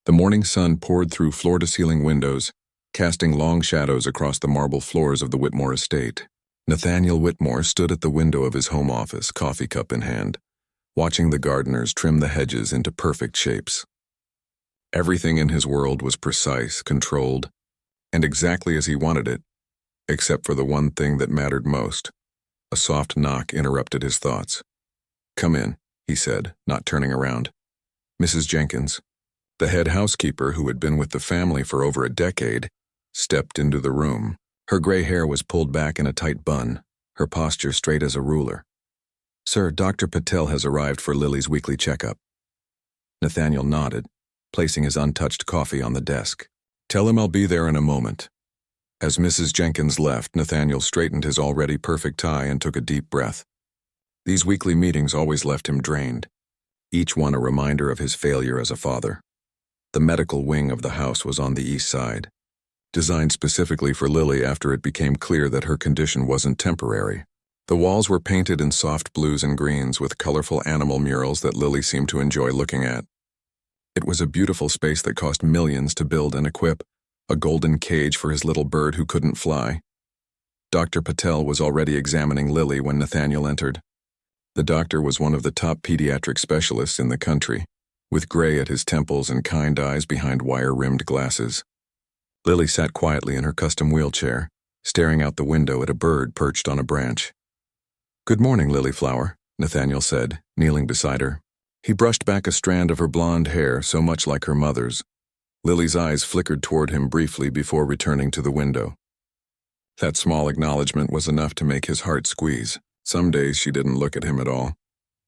The morning sun poured through floor-to-ceiling windows, casting long shadows across the marble floors of the Whitmore estate. Nathaniel Whitmore stood at the window of his home office, coffee cup in hand, watching the gardeners trim the hedges into perfect shapes. Everything in his world was precise, controlled, and exactly as he wanted it, except for the one thing that mattered most. A soft knock interrupted his thoughts. "Come in," he said, not turning around. Mrs. Jenkins, the head housekeeper who had been with the family for over a decade, stepped into the room. Her gray hair was pulled back in a tight bun, her posture straight as a ruler. "Sir, Dr. Patel has arrived for Lily's weekly checkup." Nathaniel nodded, placing his untouched coffee on the desk. "Tell him I'll be there in a moment." As Mrs. Jenkins left, Nathaniel straightened his already perfect tie and took a deep breath. These weekly meetings always left him drained, each one a reminder of his failure as a father. The medical wing of the house was on the east side, designed specifically for Lily after it became clear that her condition wasn't temporary. The walls were painted in soft blues and greens with colorful animal murals that Lily seemed to enjoy looking at. It was a beautiful space that cost millions to build and equip, a golden cage for his little bird who couldn't fly. Dr. Patel was already examining Lily when Nathaniel entered. The doctor was one of the top pediatric specialists in the country, with gray at his temples and kind eyes behind wire-rimmed glasses. Lily sat quietly in her custom wheelchair, staring out the window at a bird perched on a branch. "Good morning, Lilyflower," Nathaniel said, kneeling beside her. He brushed back a strand of her blonde hair so much like her mother's. Lily's eyes flickered toward him briefly before returning to the window. That small acknowledgement was enough to make his heart squeeze. Some days she didn't look at him at all.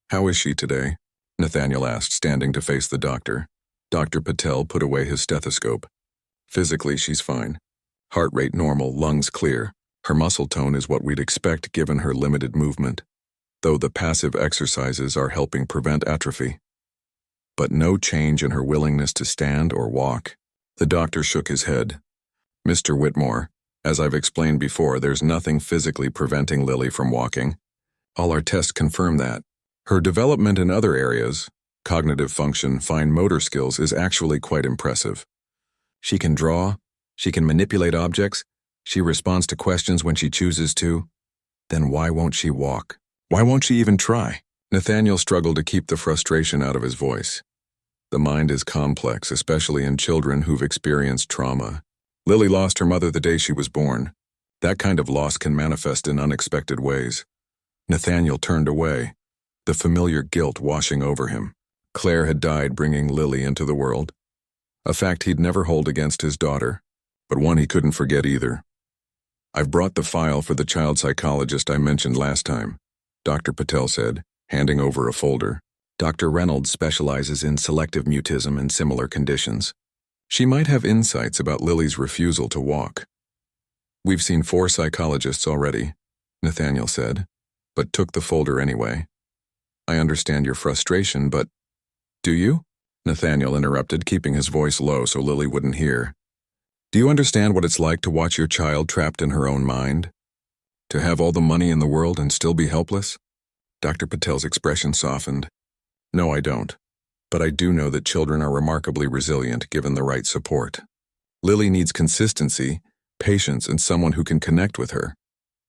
"How is she today?" Nathaniel asked, standing to face the doctor. Dr. Patel put away his stethoscope. "Physically, she's fine. Heart rate normal, lungs clear. Her muscle tone is what we'd expect given her limited movement, though the passive exercises are helping prevent atrophy. But no change in her willingness to stand or walk." The doctor shook his head. "Mr. Whitmore, as I've explained before, there's nothing physically preventing Lily from walking. All our tests confirm that. Her development in other areas, cognitive function, fine motor skills, is actually quite impressive. She can draw, she can manipulate objects, she responds to questions when she chooses to. Then why won't she walk? Why won't she even try?" Nathaniel struggled to keep the frustration out of his voice. The mind is complex, especially in children who've experienced trauma. Lily lost her mother the day she was born. That kind of loss can manifest in unexpected ways. Nathaniel turned away, the familiar guilt washing over him. Claire had died bringing Lily into the world, a fact he'd never hold against his daughter, but one he couldn't forget either. "I've brought the file for the child psychologist I mentioned last time," Dr. Patel said, handing over a folder. "Dr. Reynolds specializes in selective mutism and similar conditions. She might have insights about Lily's refusal to walk." "We've seen 4 psychologists already," Nathaniel said, but took the folder anyway. "I understand your frustration, but—" "Do you?" Nathaniel interrupted, keeping his voice low so Lily wouldn't hear. "Do you understand what it's like to watch your child trapped in her own mind? To have all the money in the world and still be helpless?" Dr. Patel's expression softened. "No, I don't. But I do know that children are remarkably resilient given the right support. Lily needs consistency, patience, and someone who can connect with her.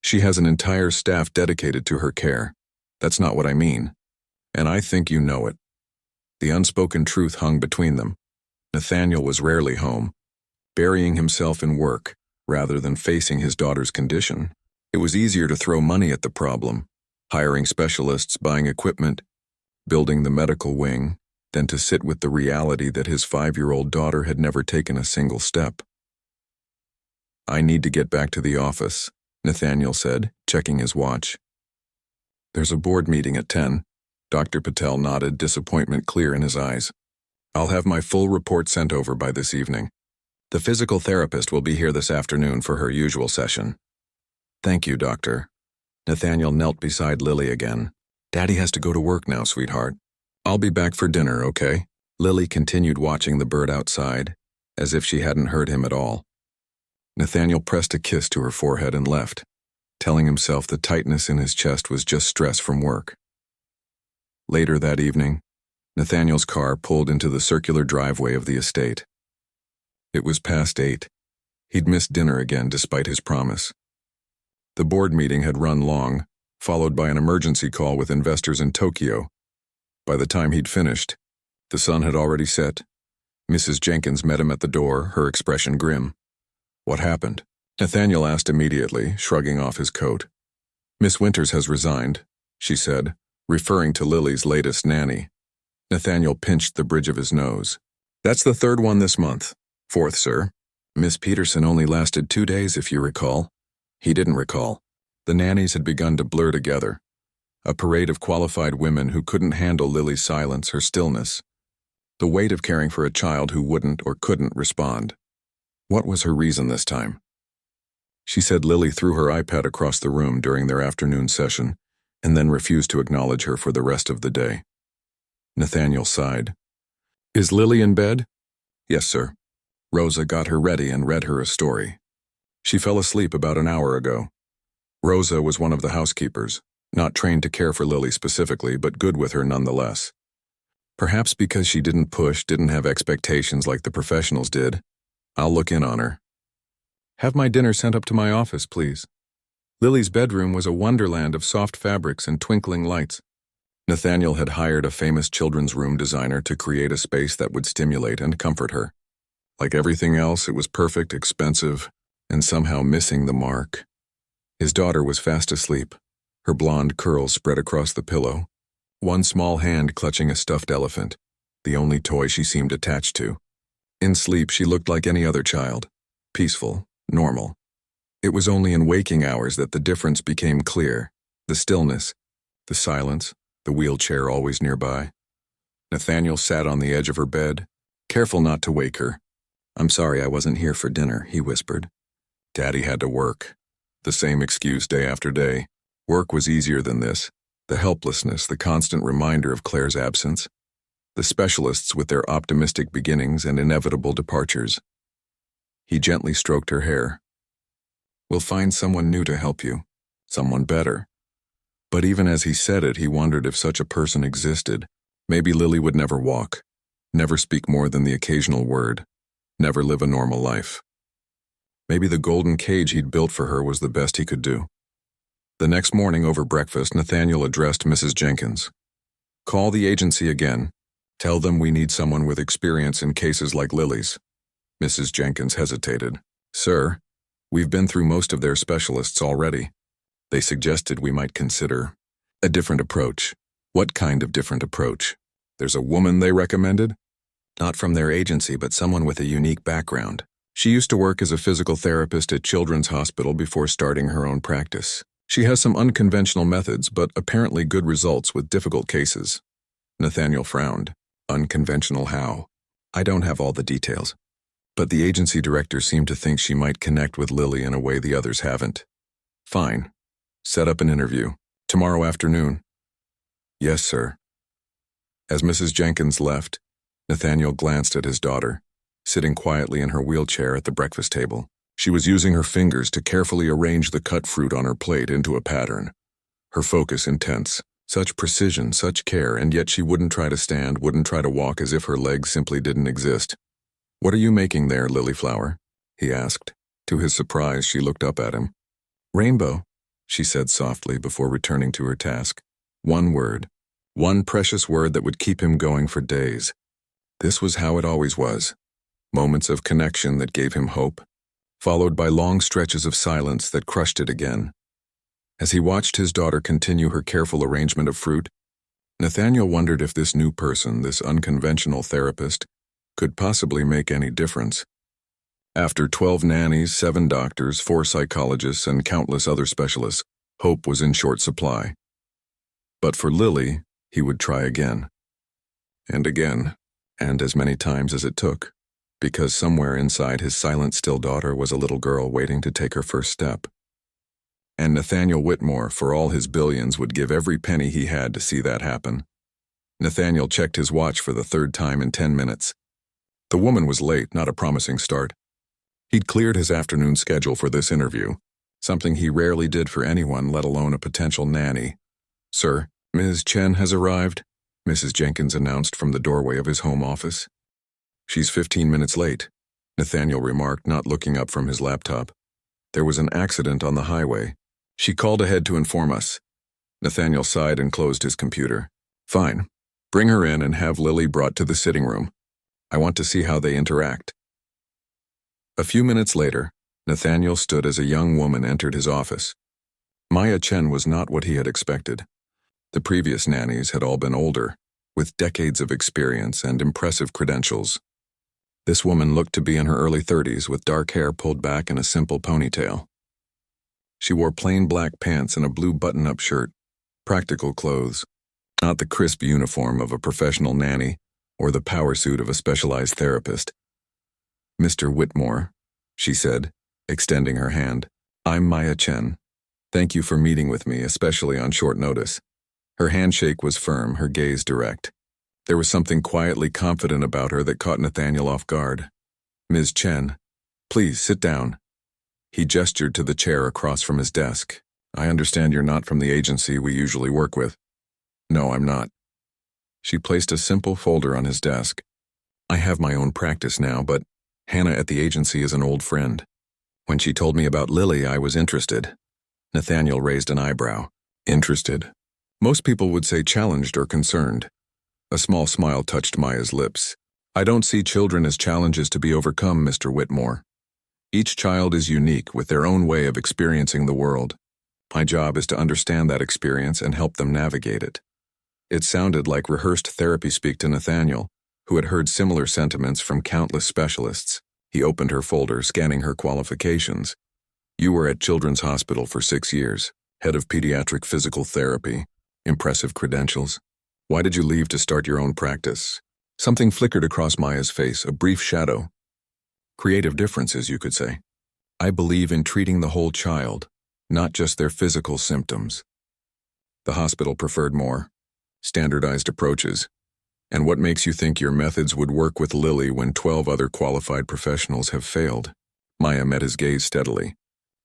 She has an entire staff dedicated to her care. That's not what I mean. And I think you know it." The unspoken truth hung between them. Nathaniel was rarely home, burying himself in work rather than facing his daughter's condition. It was easier to throw money at the problem, hiring specialists, buying equipment, building the medical wing, than to sit with the reality that his 5-year-old daughter had never taken a single step. "I need to get back to the office," Nathaniel said, checking his watch. "There's a board meeting at 10. Dr. Patel nodded, disappointment clear in his eyes. "I'll have my full report sent over by this evening. The physical therapist will be here this afternoon for her usual session." "Thank you, doctor." Nathaniel knelt beside Lily again. "Daddy has to go to work now, sweetheart. I'll be back for dinner, okay?" Lily continued watching the bird outside, as if she hadn't heard him at all. Nathaniel pressed a kiss to her forehead and left, telling himself the tightness in his chest was just stress from work. Later that evening, Nathaniel's car pulled into the circular driveway of the estate. It was past 8. He'd missed dinner again despite his promise. The board meeting had run long, followed by an emergency call with investors in Tokyo. By the time he'd finished, the sun had already set. Mrs. Jenkins met him at the door, her expression grim. "What happened?" Nathaniel asked immediately, shrugging off his coat. "Miss Winters has resigned," she said, referring to Lily's latest nanny. Nathaniel pinched the bridge of his nose. "That's the third one this month. Fourth, sir. Miss Peterson only lasted 2 days, if you recall." He didn't recall. The nannies had begun to blur together. A parade of qualified women who couldn't handle Lily's silence, her stillness. The weight of caring for a child who wouldn't or couldn't respond. What was her reason this time? She said Lily threw her iPad across the room during their afternoon session, and then refused to acknowledge her for the rest of the day. Nathaniel sighed. "Is Lily in bed?" "Yes, sir. Rosa got her ready and read her a story. She fell asleep about an hour ago." Rosa was one of the housekeepers, not trained to care for Lily specifically, but good with her nonetheless. Perhaps because she didn't push, didn't have expectations like the professionals did. "I'll look in on her." "Have my dinner sent up to my office, please." Lily's bedroom was a wonderland of soft fabrics and twinkling lights. Nathaniel had hired a famous children's room designer to create a space that would stimulate and comfort her. Like everything else, it was perfect, expensive, and somehow missing the mark. His daughter was fast asleep, her blonde curls spread across the pillow, one small hand clutching a stuffed elephant, the only toy she seemed attached to. In sleep, she looked like any other child, peaceful, normal. It was only in waking hours that the difference became clear, the stillness, the silence, the wheelchair always nearby. Nathaniel sat on the edge of her bed, careful not to wake her. "I'm sorry I wasn't here for dinner," he whispered. "Daddy had to work." The same excuse day after day. Work was easier than this. The helplessness, the constant reminder of Claire's absence. The specialists with their optimistic beginnings and inevitable departures. He gently stroked her hair. "We'll find someone new to help you. Someone better." But even as he said it, he wondered if such a person existed. Maybe Lily would never walk, never speak more than the occasional word, never live a normal life. Maybe the golden cage he'd built for her was the best he could do. The next morning over breakfast, Nathaniel addressed Mrs. Jenkins. "Call the agency again. Tell them we need someone with experience in cases like Lily's." Mrs. Jenkins hesitated. "Sir, we've been through most of their specialists already. They suggested we might consider a different approach." "What kind of different approach? There's a woman they recommended?" "Not from their agency, but someone with a unique background. She used to work as a physical therapist at Children's Hospital before starting her own practice. She has some unconventional methods, but apparently good results with difficult cases." Nathaniel frowned. "Unconventional how?" "I don't have all the details. But the agency director seemed to think she might connect with Lily in a way the others haven't." "Fine. Set up an interview. Tomorrow afternoon." "Yes, sir." As Mrs. Jenkins left, Nathaniel glanced at his daughter, sitting quietly in her wheelchair at the breakfast table. She was using her fingers to carefully arrange the cut fruit on her plate into a pattern. Her focus intense. Such precision, such care, and yet she wouldn't try to stand, wouldn't try to walk as if her legs simply didn't exist. "What are you making there, Lilyflower?" he asked. To his surprise, she looked up at him. "Rainbow," she said softly before returning to her task. One word. One precious word that would keep him going for days. This was how it always was. Moments of connection that gave him hope, followed by long stretches of silence that crushed it again. As he watched his daughter continue her careful arrangement of fruit, Nathaniel wondered if this new person, this unconventional therapist, could possibly make any difference. After 12 nannies, 7 doctors, 4 psychologists, and countless other specialists, hope was in short supply. But for Lily, he would try again. And again, and as many times as it took, because somewhere inside his silent, still daughter was a little girl waiting to take her first step. And Nathaniel Whitmore, for all his billions, would give every penny he had to see that happen. Nathaniel checked his watch for the 3rd time in 10 minutes. The woman was late, not a promising start. He'd cleared his afternoon schedule for this interview, something he rarely did for anyone, let alone a potential nanny. "Sir, Ms. Chen has arrived." Mrs. Jenkins announced from the doorway of his home office. "She's 15 minutes late," Nathaniel remarked, not looking up from his laptop. "There was an accident on the highway. She called ahead to inform us." Nathaniel sighed and closed his computer. "Fine. Bring her in and have Lily brought to the sitting room. I want to see how they interact." A few minutes later, Nathaniel stood as a young woman entered his office. Maya Chen was not what he had expected. The previous nannies had all been older, with decades of experience and impressive credentials. This woman looked to be in her early 30s with dark hair pulled back in a simple ponytail. She wore plain black pants and a blue button-up shirt, practical clothes, not the crisp uniform of a professional nanny or the power suit of a specialized therapist. "Mr. Whitmore," she said, extending her hand. "I'm Maya Chen. Thank you for meeting with me, especially on short notice." Her handshake was firm, her gaze direct. There was something quietly confident about her that caught Nathaniel off guard. "Ms. Chen, please sit down." He gestured to the chair across from his desk. "I understand you're not from the agency we usually work with." "No, I'm not." She placed a simple folder on his desk. "I have my own practice now, but Hannah at the agency is an old friend. When she told me about Lily, I was interested." Nathaniel raised an eyebrow. "Interested?" Most people would say challenged or concerned. A small smile touched Maya's lips. "I don't see children as challenges to be overcome, Mr. Whitmore. Each child is unique with their own way of experiencing the world. My job is to understand that experience and help them navigate it." It sounded like rehearsed therapy speak to Nathaniel, who had heard similar sentiments from countless specialists. He opened her folder, scanning her qualifications. "You were at Children's Hospital for 6 years, head of pediatric physical therapy. Impressive credentials. Why did you leave to start your own practice?" Something flickered across Maya's face, a brief shadow. "Creative differences, you could say. I believe in treating the whole child, not just their physical symptoms. The hospital preferred more standardized approaches. And what makes you think your methods would work with Lily when 12 other qualified professionals have failed?" Maya met his gaze steadily.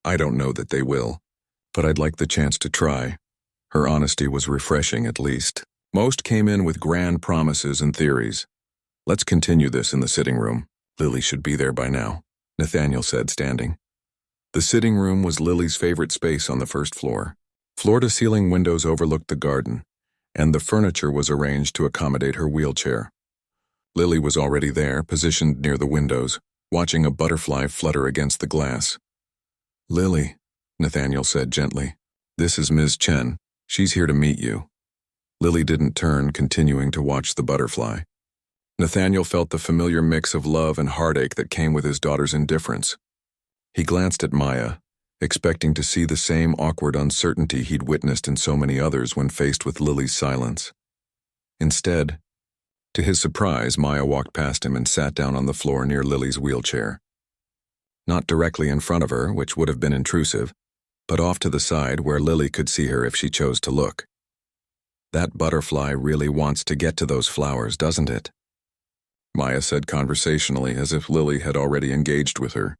"I don't know that they will, but I'd like the chance to try." Her honesty was refreshing, at least. Most came in with grand promises and theories. "Let's continue this in the sitting room. Lily should be there by now," Nathaniel said, standing. The sitting room was Lily's favorite space on the first floor. Floor-to-ceiling windows overlooked the garden, and the furniture was arranged to accommodate her wheelchair. Lily was already there, positioned near the windows, watching a butterfly flutter against the glass. "Lily," Nathaniel said gently, "this is Ms. Chen. She's here to meet you." Lily didn't turn, continuing to watch the butterfly. Nathaniel felt the familiar mix of love and heartache that came with his daughter's indifference. He glanced at Maya, expecting to see the same awkward uncertainty he'd witnessed in so many others when faced with Lily's silence. Instead, to his surprise, Maya walked past him and sat down on the floor near Lily's wheelchair. Not directly in front of her, which would have been intrusive, but off to the side where Lily could see her if she chose to look. "That butterfly really wants to get to those flowers, doesn't it?" Maya said conversationally, as if Lily had already engaged with her.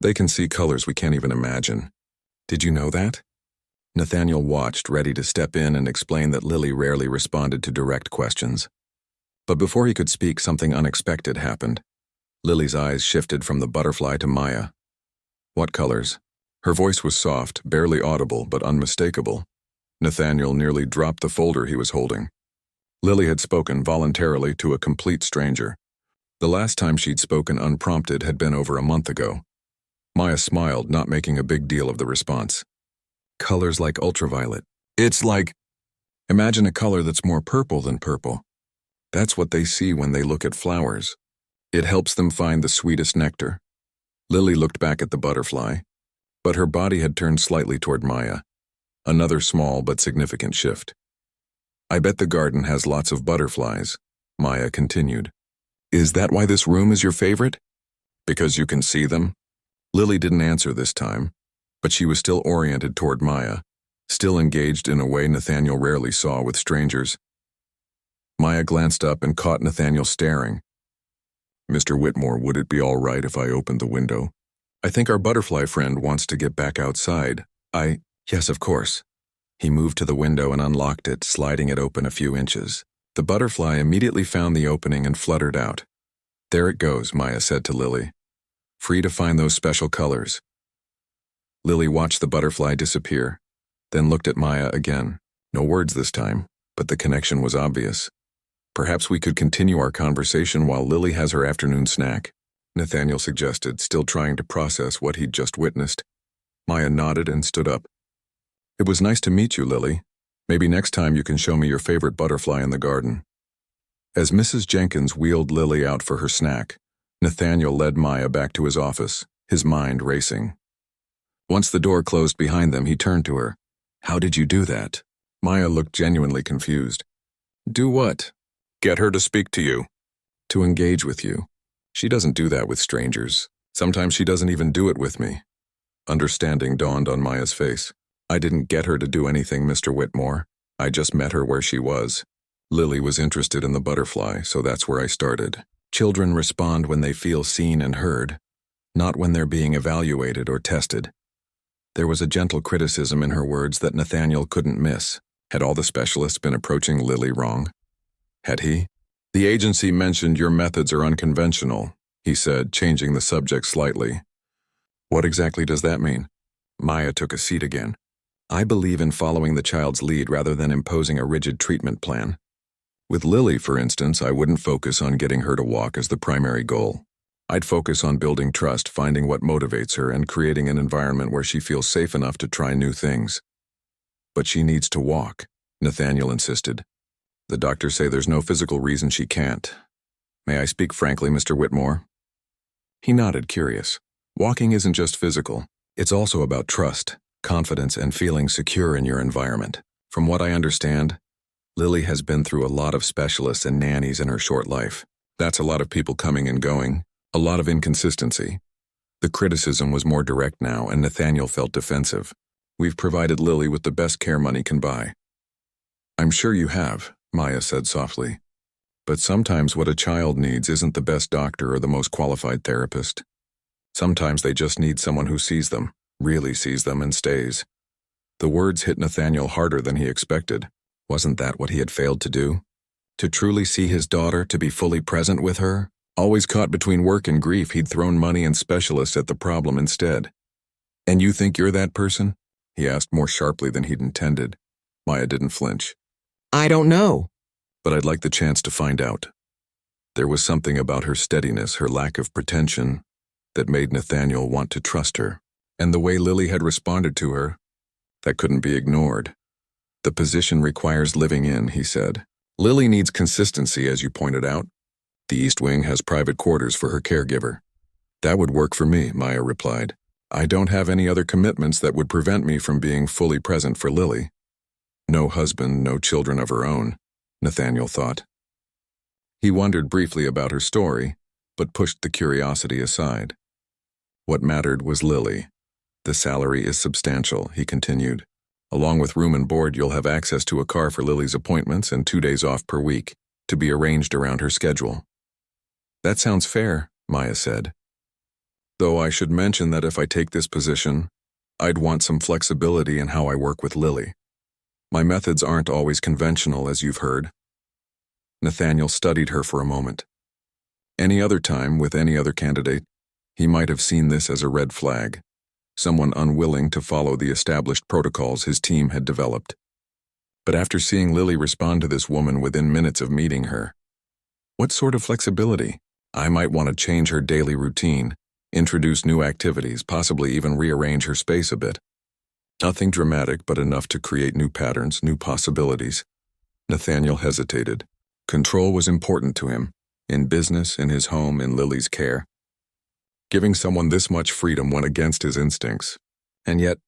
"They can see colors we can't even imagine. Did you know that?" Nathaniel watched, ready to step in and explain that Lily rarely responded to direct questions. But before he could speak, something unexpected happened. Lily's eyes shifted from the butterfly to Maya. "What colors?" Her voice was soft, barely audible, but unmistakable. Nathaniel nearly dropped the folder he was holding. Lily had spoken voluntarily to a complete stranger. The last time she'd spoken unprompted had been over a month ago. Maya smiled, not making a big deal of the response. "Colors like ultraviolet. It's like... Imagine a color that's more purple than purple. That's what they see when they look at flowers. It helps them find the sweetest nectar." Lily looked back at the butterfly, but her body had turned slightly toward Maya. Another small but significant shift. "I bet the garden has lots of butterflies," Maya continued. "Is that why this room is your favorite? Because you can see them?" Lily didn't answer this time, but she was still oriented toward Maya, still engaged in a way Nathaniel rarely saw with strangers. Maya glanced up and caught Nathaniel staring. "Mr. Whitmore, would it be all right if I opened the window? I think our butterfly friend wants to get back outside. Yes, of course." He moved to the window and unlocked it, sliding it open a few inches. The butterfly immediately found the opening and fluttered out. "There it goes," Maya said to Lily. "Free to find those special colors." Lily watched the butterfly disappear, then looked at Maya again. No words this time, but the connection was obvious. "Perhaps we could continue our conversation while Lily has her afternoon snack," Nathaniel suggested, still trying to process what he'd just witnessed. Maya nodded and stood up. "It was nice to meet you, Lily. Maybe next time you can show me your favorite butterfly in the garden." As Mrs. Jenkins wheeled Lily out for her snack, Nathaniel led Maya back to his office, his mind racing. Once the door closed behind them, he turned to her. "How did you do that?" Maya looked genuinely confused. "Do what?" "Get her to speak to you." "To engage with you. She doesn't do that with strangers. Sometimes she doesn't even do it with me." Understanding dawned on Maya's face. "I didn't get her to do anything, Mr. Whitmore. I just met her where she was. Lily was interested in the butterfly, so that's where I started. Children respond when they feel seen and heard, not when they're being evaluated or tested." There was a gentle criticism in her words that Nathaniel couldn't miss. Had all the specialists been approaching Lily wrong? Had he? "The agency mentioned your methods are unconventional," he said, changing the subject slightly. "What exactly does that mean?" Maya took a seat again. "I believe in following the child's lead rather than imposing a rigid treatment plan. With Lily, for instance, I wouldn't focus on getting her to walk as the primary goal. I'd focus on building trust, finding what motivates her, and creating an environment where she feels safe enough to try new things." "But she needs to walk," Nathaniel insisted. "The doctors say there's no physical reason she can't. May I speak frankly, Mr. Whitmore?" He nodded, curious. "Walking isn't just physical. It's also about trust, confidence, and feeling secure in your environment. From what I understand, Lily has been through a lot of specialists and nannies in her short life. That's a lot of people coming and going, a lot of inconsistency." The criticism was more direct now, and Nathaniel felt defensive. "We've provided Lily with the best care money can buy." "I'm sure you have," Maya said softly. "But sometimes what a child needs isn't the best doctor or the most qualified therapist. Sometimes they just need someone who sees them, really sees them, and stays." The words hit Nathaniel harder than he expected. Wasn't that what he had failed to do? To truly see his daughter, to be fully present with her? Always caught between work and grief, he'd thrown money and specialists at the problem instead. "And you think you're that person?" he asked more sharply than he'd intended. Maya didn't flinch. "I don't know. But I'd like the chance to find out." There was something about her steadiness, her lack of pretension, that made Nathaniel want to trust her. And the way Lily had responded to her, that couldn't be ignored. "The position requires living in," he said. "Lily needs consistency, as you pointed out. The East Wing has private quarters for her caregiver." "That would work for me," Maya replied. "I don't have any other commitments that would prevent me from being fully present for Lily." No husband, no children of her own, Nathaniel thought. He wondered briefly about her story, but pushed the curiosity aside. What mattered was Lily. "The salary is substantial," he continued. "Along with room and board, you'll have access to a car for Lily's appointments and 2 days off per week, to be arranged around her schedule." "That sounds fair," Maya said. "Though I should mention that if I take this position, I'd want some flexibility in how I work with Lily. My methods aren't always conventional, as you've heard." Nathaniel studied her for a moment. Any other time, with any other candidate, he might have seen this as a red flag, someone unwilling to follow the established protocols his team had developed. But after seeing Lily respond to this woman within minutes of meeting her, what sort of flexibility? I might want to change her daily routine, introduce new activities, possibly even rearrange her space a bit. Nothing dramatic, but enough to create new patterns, new possibilities. Nathaniel hesitated. Control was important to him, in business, in his home, in Lily's care. Giving someone this much freedom went against his instincts. And yet,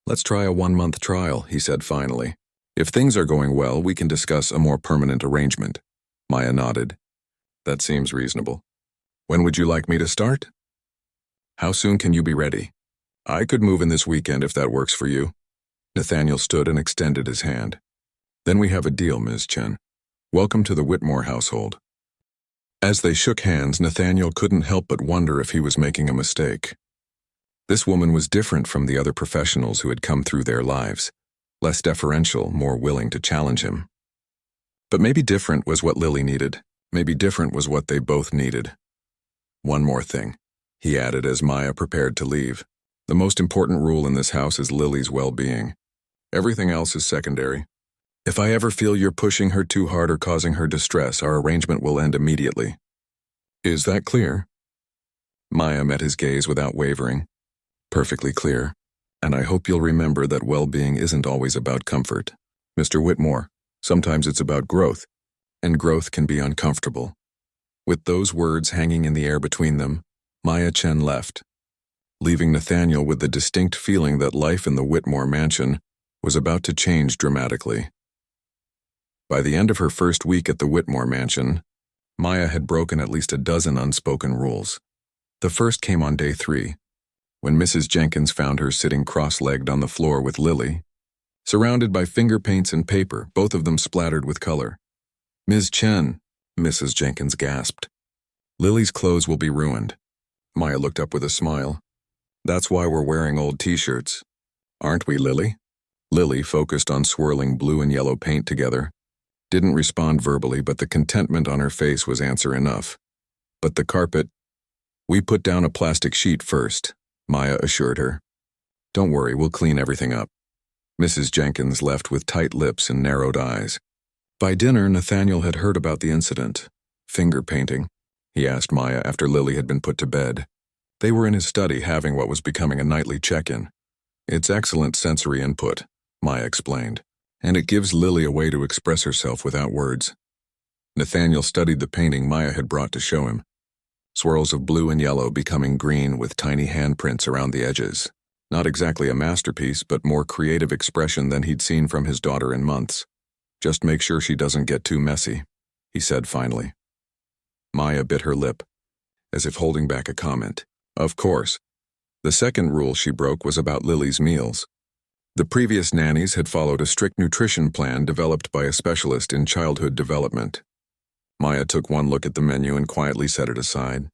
"Let's try a 1-month trial," he said finally. "If things are going well, we can discuss a more permanent arrangement." Maya nodded. "That seems reasonable. When would you like me to start?" "How soon can you be ready?" "I could move in this weekend if that works for you." Nathaniel stood and extended his hand. "Then we have a deal, Ms. Chen. Welcome to the Whitmore household." As they shook hands, Nathaniel couldn't help but wonder if he was making a mistake. This woman was different from the other professionals who had come through their lives, less deferential, more willing to challenge him. But maybe different was what Lily needed. Maybe different was what they both needed. One more thing, he added as Maya prepared to leave. The most important rule in this house is Lily's well-being. Everything else is secondary. If I ever feel you're pushing her too hard or causing her distress, our arrangement will end immediately. Is that clear? Maya met his gaze without wavering. Perfectly clear. And I hope you'll remember that well-being isn't always about comfort. Mr. Whitmore, sometimes it's about growth, and growth can be uncomfortable. With those words hanging in the air between them, Maya Chen left, leaving Nathaniel with the distinct feeling that life in the Whitmore mansion was about to change dramatically. By the end of her first week at the Whitmore mansion, Maya had broken at least a dozen unspoken rules. The first came on day 3, when Mrs. Jenkins found her sitting cross-legged on the floor with Lily, surrounded by finger paints and paper, both of them splattered with color. "Ms. Chen," Mrs. Jenkins gasped. "Lily's clothes will be ruined." Maya looked up with a smile. "That's why we're wearing old t-shirts. Aren't we, Lily?" Lily, focused on swirling blue and yellow paint together, didn't respond verbally, but the contentment on her face was answer enough. "But the carpet—" "We put down a plastic sheet first," Maya assured her. "Don't worry, we'll clean everything up." Mrs. Jenkins left with tight lips and narrowed eyes. By dinner, Nathaniel had heard about the incident. "Finger painting?" he asked Maya after Lily had been put to bed. They were in his study having what was becoming a nightly check-in. "It's excellent sensory input," Maya explained, "and it gives Lily a way to express herself without words." Nathaniel studied the painting Maya had brought to show him. Swirls of blue and yellow becoming green with tiny handprints around the edges. Not exactly a masterpiece, but more creative expression than he'd seen from his daughter in months. "Just make sure she doesn't get too messy," he said finally. Maya bit her lip, as if holding back a comment. Of course. The second rule she broke was about Lily's meals. The previous nannies had followed a strict nutrition plan developed by a specialist in childhood development. Maya took one look at the menu and quietly set it aside.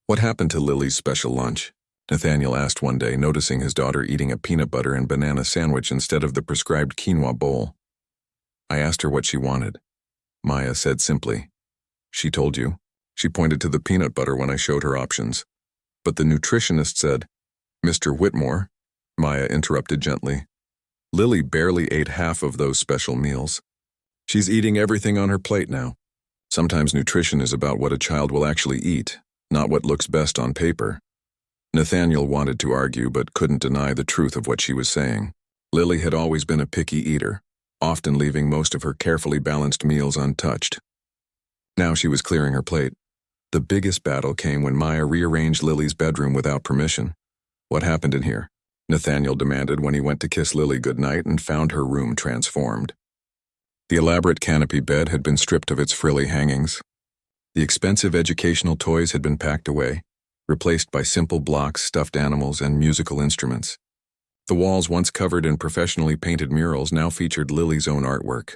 "What happened to Lily's special lunch?" Nathaniel asked one day, noticing his daughter eating a peanut butter and banana sandwich instead of the prescribed quinoa bowl. "I asked her what she wanted," Maya said simply. "She told you?" She pointed to the peanut butter when I showed her options. "But the nutritionist said—" "Mr. Whitmore," Maya interrupted gently. "Lily barely ate half of those special meals. She's eating everything on her plate now. Sometimes nutrition is about what a child will actually eat, not what looks best on paper." Nathaniel wanted to argue but couldn't deny the truth of what she was saying. Lily had always been a picky eater, often leaving most of her carefully balanced meals untouched. Now she was clearing her plate. The biggest battle came when Maya rearranged Lily's bedroom without permission. "What happened in here?" Nathaniel demanded when he went to kiss Lily goodnight and found her room transformed. The elaborate canopy bed had been stripped of its frilly hangings. The expensive educational toys had been packed away, replaced by simple blocks, stuffed animals, and musical instruments. The walls, once covered in professionally painted murals, now featured Lily's own artwork.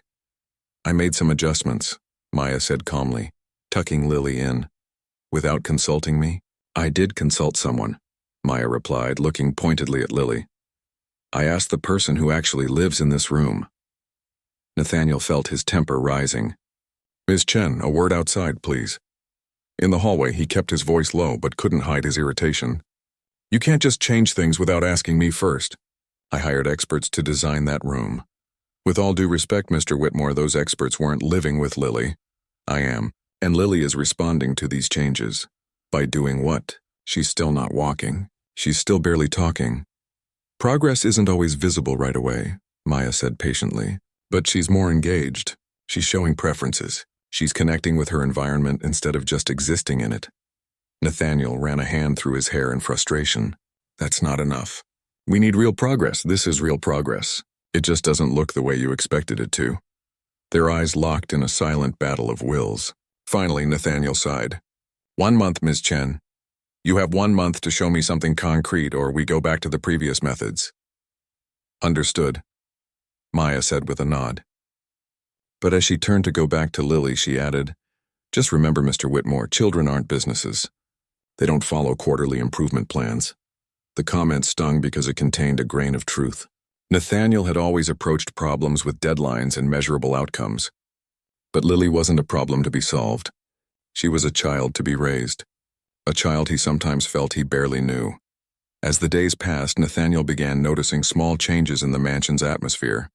"I made some adjustments," Maya said calmly, tucking Lily in. "Without consulting me?" "I did consult someone," Maya replied, looking pointedly at Lily. "I asked the person who actually lives in this room." Nathaniel felt his temper rising. "Ms. Chen, a word outside, please." In the hallway, he kept his voice low but couldn't hide his irritation. "You can't just change things without asking me first. I hired experts to design that room. With all due respect, Mr. Whitmore, those experts weren't living with Lily. I am, and Lily is responding to these changes." "By doing what?" "She's still not walking. She's still barely talking." "Progress isn't always visible right away," Maya said patiently. "But she's more engaged. She's showing preferences. She's connecting with her environment instead of just existing in it." Nathaniel ran a hand through his hair in frustration. "That's not enough. We need real progress. This is real progress. It just doesn't look the way you expected it to." Their eyes locked in a silent battle of wills. Finally, Nathaniel sighed. "1 month, Ms. Chen. You have 1 month to show me something concrete, or we go back to the previous methods." "Understood," Maya said with a nod. But as she turned to go back to Lily, she added, "Just remember, Mr. Whitmore, children aren't businesses. They don't follow quarterly improvement plans." The comment stung because it contained a grain of truth. Nathaniel had always approached problems with deadlines and measurable outcomes. But Lily wasn't a problem to be solved. She was a child to be raised. A child he sometimes felt he barely knew. As the days passed, Nathaniel began noticing small changes in the mansion's atmosphere.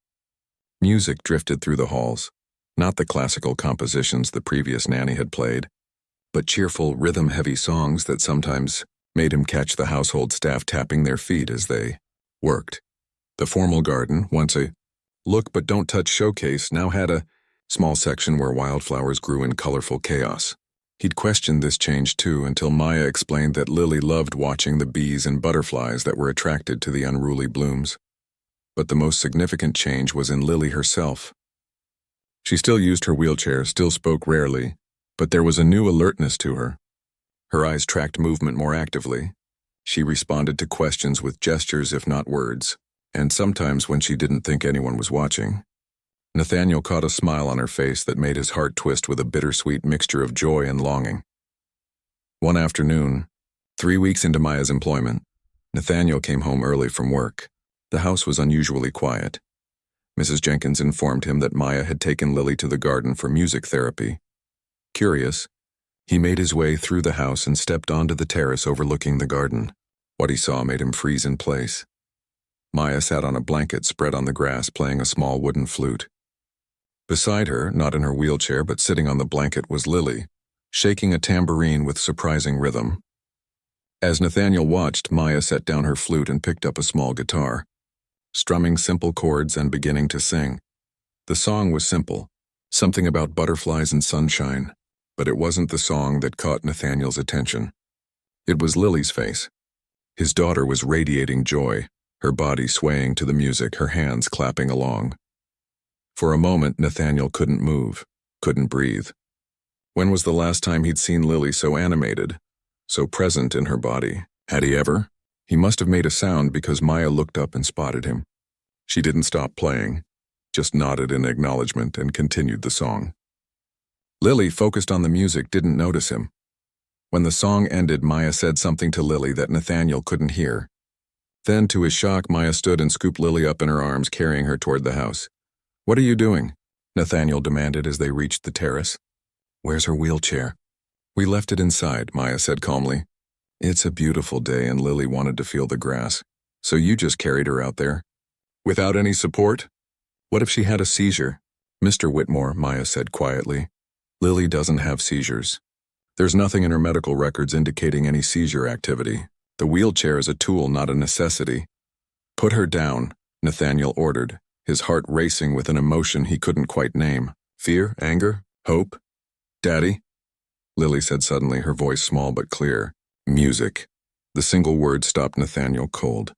Music drifted through the halls, not the classical compositions the previous nanny had played, but cheerful, rhythm-heavy songs that sometimes made him catch the household staff tapping their feet as they worked. The formal garden, once a look but don't touch showcase, now had a small section where wildflowers grew in colorful chaos. He'd questioned this change too until Maya explained that Lily loved watching the bees and butterflies that were attracted to the unruly blooms. But the most significant change was in Lily herself. She still used her wheelchair, still spoke rarely, but there was a new alertness to her. Her eyes tracked movement more actively. She responded to questions with gestures if not words, and sometimes when she didn't think anyone was watching. Nathaniel caught a smile on her face that made his heart twist with a bittersweet mixture of joy and longing. One afternoon, 3 weeks into Maya's employment, Nathaniel came home early from work. The house was unusually quiet. Mrs. Jenkins informed him that Maya had taken Lily to the garden for music therapy. Curious, he made his way through the house and stepped onto the terrace overlooking the garden. What he saw made him freeze in place. Maya sat on a blanket spread on the grass playing a small wooden flute. Beside her, not in her wheelchair but sitting on the blanket, was Lily, shaking a tambourine with surprising rhythm. As Nathaniel watched, Maya set down her flute and picked up a small guitar, strumming simple chords and beginning to sing. The song was simple, something about butterflies and sunshine, but it wasn't the song that caught Nathaniel's attention. It was Lily's face. His daughter was radiating joy, her body swaying to the music, her hands clapping along. For a moment, Nathaniel couldn't move, couldn't breathe. When was the last time he'd seen Lily so animated, so present in her body? Had he ever? He must have made a sound because Maya looked up and spotted him. She didn't stop playing, just nodded in acknowledgement and continued the song. Lily, focused on the music, didn't notice him. When the song ended, Maya said something to Lily that Nathaniel couldn't hear. Then, to his shock, Maya stood and scooped Lily up in her arms, carrying her toward the house. "What are you doing?" Nathaniel demanded as they reached the terrace. "Where's her wheelchair?" "We left it inside," Maya said calmly. "It's a beautiful day and Lily wanted to feel the grass, so you just carried her out there? Without any support? What if she had a seizure?" "Mr. Whitmore," Maya said quietly, "Lily doesn't have seizures. There's nothing in her medical records indicating any seizure activity. The wheelchair is a tool, not a necessity." "Put her down," Nathaniel ordered, his heart racing with an emotion he couldn't quite name. Fear? Anger? Hope? "Daddy?" Lily said suddenly, her voice small but clear. "Music." The single word stopped Nathaniel cold.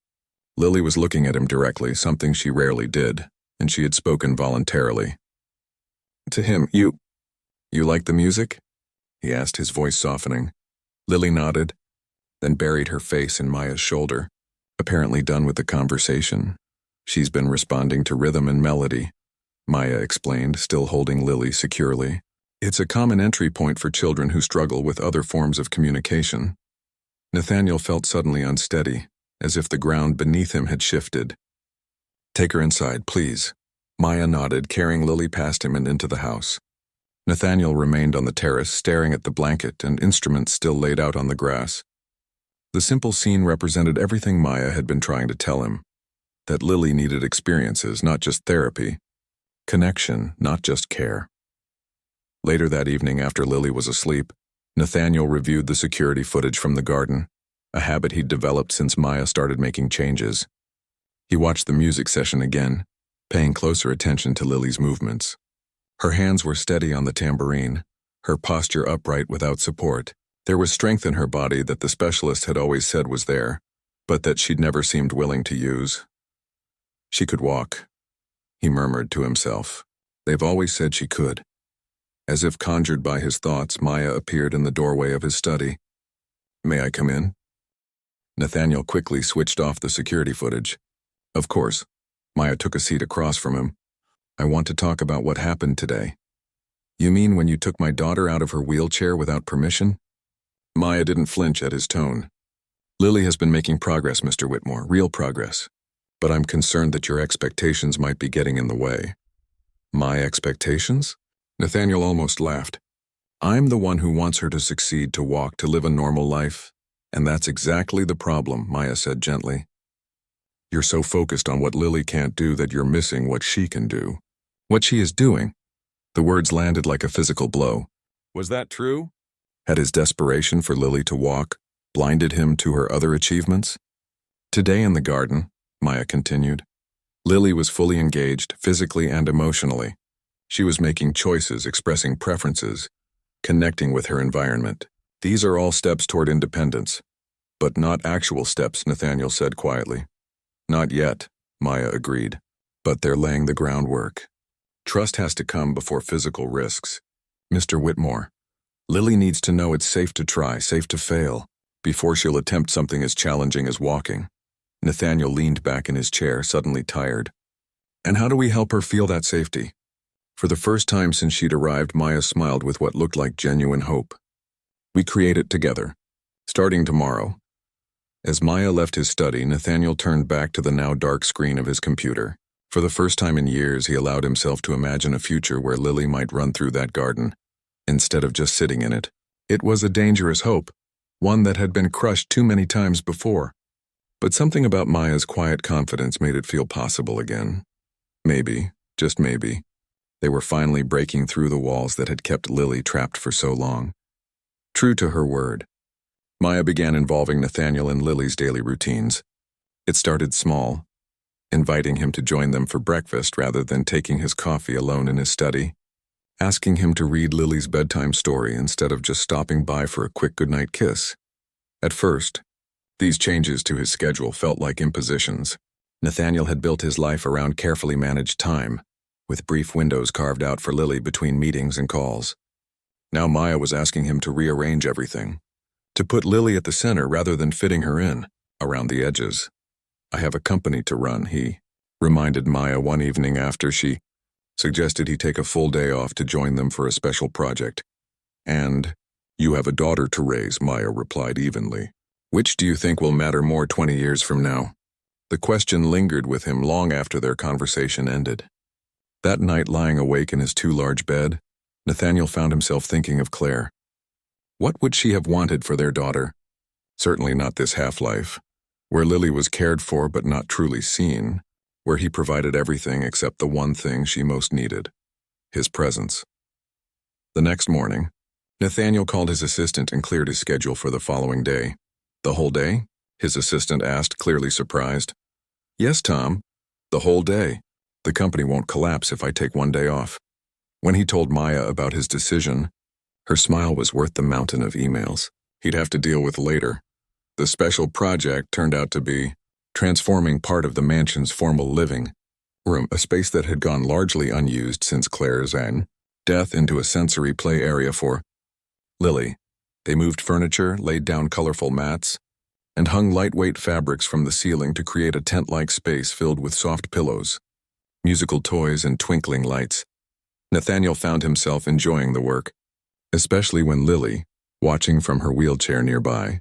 Lily was looking at him directly, something she rarely did, and she had spoken voluntarily. To him, You like the music?" he asked, his voice softening. Lily nodded, then buried her face in Maya's shoulder, apparently done with the conversation. "She's been responding to rhythm and melody," Maya explained, still holding Lily securely. "It's a common entry point for children who struggle with other forms of communication." Nathaniel felt suddenly unsteady, as if the ground beneath him had shifted. "Take her inside, please." Maya nodded, carrying Lily past him and into the house. Nathaniel remained on the terrace, staring at the blanket and instruments still laid out on the grass. The simple scene represented everything Maya had been trying to tell him. That Lily needed experiences, not just therapy. Connection, not just care. Later that evening, after Lily was asleep, Nathaniel reviewed the security footage from the garden, a habit he'd developed since Maya started making changes. He watched the music session again, paying closer attention to Lily's movements. Her hands were steady on the tambourine, her posture upright without support. There was strength in her body that the specialist had always said was there, but that she'd never seemed willing to use. "She could walk," he murmured to himself. "They've always said she could." As if conjured by his thoughts, Maya appeared in the doorway of his study. "May I come in?" Nathaniel quickly switched off the security footage. "Of course." Maya took a seat across from him. "I want to talk about what happened today." "You mean when you took my daughter out of her wheelchair without permission?" Maya didn't flinch at his tone. "Lily has been making progress, Mr. Whitmore, real progress. But I'm concerned that your expectations might be getting in the way." "My expectations?" Nathaniel almost laughed. I'm the one who wants her to succeed, to walk, to live a normal life. And that's exactly the problem, Maya said gently. You're so focused on what Lily can't do that you're missing what she can do. What she is doing. The words landed like a physical blow. Was that true? Had his desperation for Lily to walk blinded him to her other achievements? Today in the garden, Maya continued, Lily was fully engaged, physically and emotionally. She was making choices, expressing preferences, connecting with her environment. These are all steps toward independence. But not actual steps, Nathaniel said quietly. Not yet, Maya agreed. But they're laying the groundwork. Trust has to come before physical risks. Mr. Whitmore, Lily needs to know it's safe to try, safe to fail, before she'll attempt something as challenging as walking. Nathaniel leaned back in his chair, suddenly tired. And how do we help her feel that safety? For the first time since she'd arrived, Maya smiled with what looked like genuine hope. We create it together, starting tomorrow. As Maya left his study, Nathaniel turned back to the now dark screen of his computer. For the first time in years, he allowed himself to imagine a future where Lily might run through that garden, instead of just sitting in it. It was a dangerous hope, one that had been crushed too many times before. But something about Maya's quiet confidence made it feel possible again. Maybe, just maybe, they were finally breaking through the walls that had kept Lily trapped for so long. True to her word, Maya began involving Nathaniel in Lily's daily routines. It started small, inviting him to join them for breakfast rather than taking his coffee alone in his study, asking him to read Lily's bedtime story instead of just stopping by for a quick goodnight kiss. At first, these changes to his schedule felt like impositions. Nathaniel had built his life around carefully managed time, with brief windows carved out for Lily between meetings and calls. Now Maya was asking him to rearrange everything, to put Lily at the center rather than fitting her in, around the edges. I have a company to run, he reminded Maya one evening after she suggested he take a full day off to join them for a special project. And, you have a daughter to raise, Maya replied evenly. Which do you think will matter more 20 years from now? The question lingered with him long after their conversation ended. That night, lying awake in his too large bed, Nathaniel found himself thinking of Claire. What would she have wanted for their daughter? Certainly not this half-life, where Lily was cared for but not truly seen, where he provided everything except the one thing she most needed, his presence. The next morning, Nathaniel called his assistant and cleared his schedule for the following day. The whole day? His assistant asked, clearly surprised. Yes, Tom, the whole day. The company won't collapse if I take one day off. When he told Maya about his decision, her smile was worth the mountain of emails he'd have to deal with later. The special project turned out to be transforming part of the mansion's formal living room, a space that had gone largely unused since Claire's death, into a sensory play area for Lily. They moved furniture, laid down colorful mats, and hung lightweight fabrics from the ceiling to create a tent-like space filled with soft pillows, musical toys, and twinkling lights. Nathaniel found himself enjoying the work, especially when Lily, watching from her wheelchair nearby,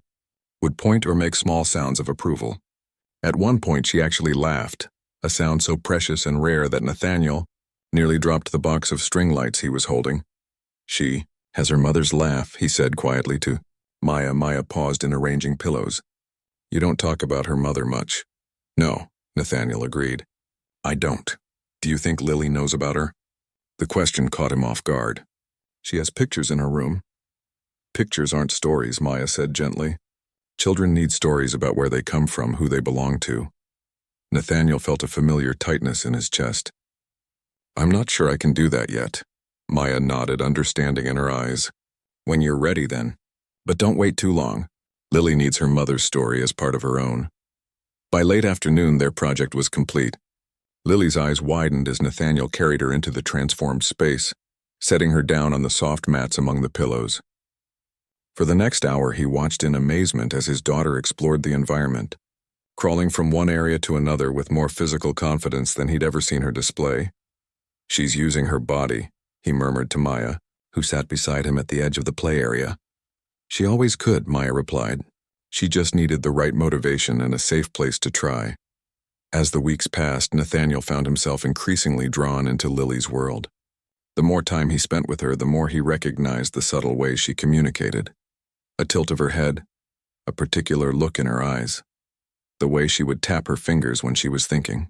would point or make small sounds of approval. At one point she actually laughed, a sound so precious and rare that Nathaniel nearly dropped the box of string lights he was holding. She has her mother's laugh, he said quietly to Maya. Maya paused in arranging pillows. You don't talk about her mother much. No, Nathaniel agreed. I don't. Do you think Lily knows about her? The question caught him off guard. She has pictures in her room. Pictures aren't stories, Maya said gently. Children need stories about where they come from, who they belong to. Nathaniel felt a familiar tightness in his chest. I'm not sure I can do that yet. Maya nodded, understanding in her eyes. When you're ready, then. But don't wait too long. Lily needs her mother's story as part of her own. By late afternoon, their project was complete. Lily's eyes widened as Nathaniel carried her into the transformed space, setting her down on the soft mats among the pillows. For the next hour, he watched in amazement as his daughter explored the environment, crawling from one area to another with more physical confidence than he'd ever seen her display. She's using her body, he murmured to Maya, who sat beside him at the edge of the play area. She always could, Maya replied. She just needed the right motivation and a safe place to try. As the weeks passed, Nathaniel found himself increasingly drawn into Lily's world. The more time he spent with her, the more he recognized the subtle ways she communicated. A tilt of her head, a particular look in her eyes, the way she would tap her fingers when she was thinking.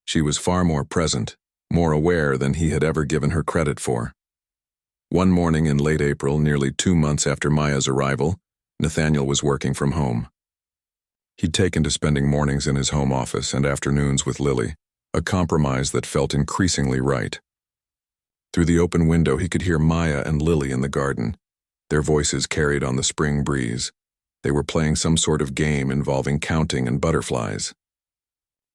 She was far more present, more aware than he had ever given her credit for. One morning in late April, nearly 2 months after Maya's arrival, Nathaniel was working from home. He'd taken to spending mornings in his home office and afternoons with Lily, a compromise that felt increasingly right. Through the open window, he could hear Maya and Lily in the garden, their voices carried on the spring breeze. They were playing some sort of game involving counting and butterflies.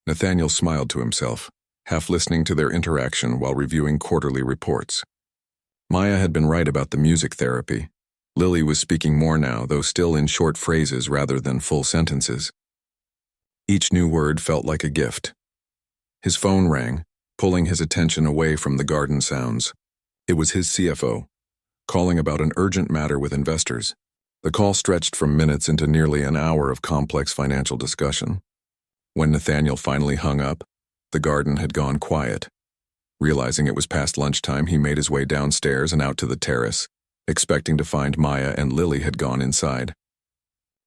Nathaniel smiled to himself, half listening to their interaction while reviewing quarterly reports. Maya had been right about the music therapy. Lily was speaking more now, though still in short phrases rather than full sentences. Each new word felt like a gift. His phone rang, pulling his attention away from the garden sounds. It was his CFO, calling about an urgent matter with investors. The call stretched from minutes into nearly an hour of complex financial discussion. When Nathaniel finally hung up, the garden had gone quiet. Realizing it was past lunchtime, he made his way downstairs and out to the terrace, expecting to find Maya and Lily had gone inside.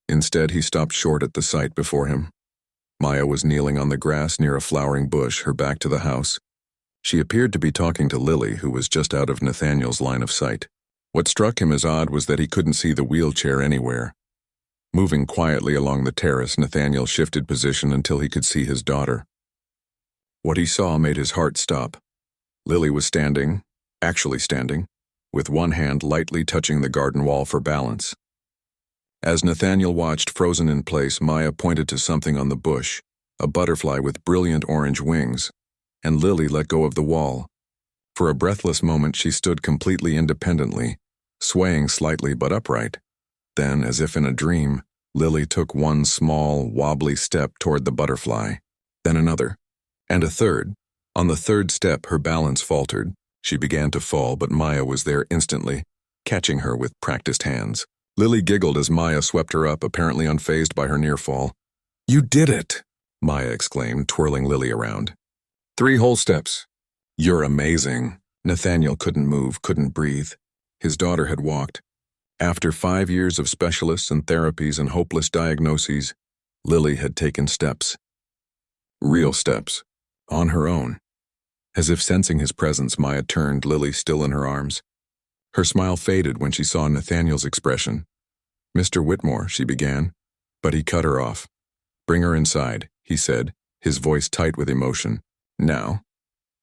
Instead, he stopped short at the sight before him. Maya was kneeling on the grass near a flowering bush, her back to the house. She appeared to be talking to Lily, who was just out of Nathaniel's line of sight. What struck him as odd was that he couldn't see the wheelchair anywhere. Moving quietly along the terrace, Nathaniel shifted position until he could see his daughter. What he saw made his heart stop. Lily was actually standing, with one hand lightly touching the garden wall for balance. As Nathaniel watched, frozen in place, Maya pointed to something on the bush, a butterfly with brilliant orange wings, and Lily let go of the wall. For a breathless moment, she stood completely independently, swaying slightly but upright. Then, as if in a dream, Lily took one small, wobbly step toward the butterfly, then another, and a third. On the third step, her balance faltered. She began to fall, but Maya was there instantly, catching her with practiced hands. Lily giggled as Maya swept her up, apparently unfazed by her near fall. "You did it!" Maya exclaimed, twirling Lily around. "3 whole steps. You're amazing." Nathaniel couldn't move, couldn't breathe. His daughter had walked. After 5 years of specialists and therapies and hopeless diagnoses, Lily had taken steps. Real steps. On her own. As if sensing his presence, Maya turned, Lily still in her arms. Her smile faded when she saw Nathaniel's expression. "Mr. Whitmore," she began, but he cut her off. "Bring her inside," he said, his voice tight with emotion. "Now."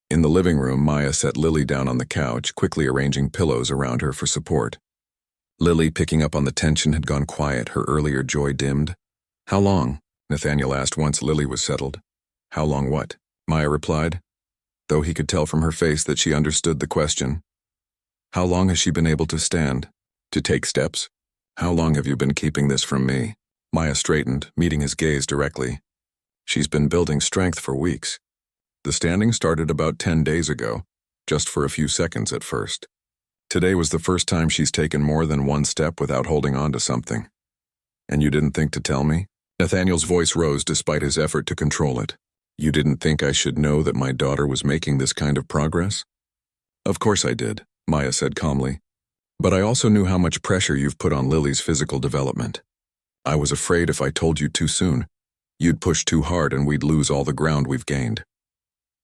In the living room, Maya set Lily down on the couch, quickly arranging pillows around her for support. Lily, picking up on the tension, had gone quiet, her earlier joy dimmed. "How long?" Nathaniel asked once Lily was settled. "How long what?" Maya replied, though he could tell from her face that she understood the question. "How long has she been able to stand? To take steps? How long have you been keeping this from me?" Maya straightened, meeting his gaze directly. "She's been building strength for weeks. The standing started about 10 days ago, just for a few seconds at first. Today was the first time she's taken more than one step without holding on to something. And you didn't think to tell me?" Nathaniel's voice rose despite his effort to control it. "You didn't think I should know that my daughter was making this kind of progress?" "Of course I did," Maya said calmly. "But I also knew how much pressure you've put on Lily's physical development. I was afraid if I told you too soon, you'd push too hard and we'd lose all the ground we've gained."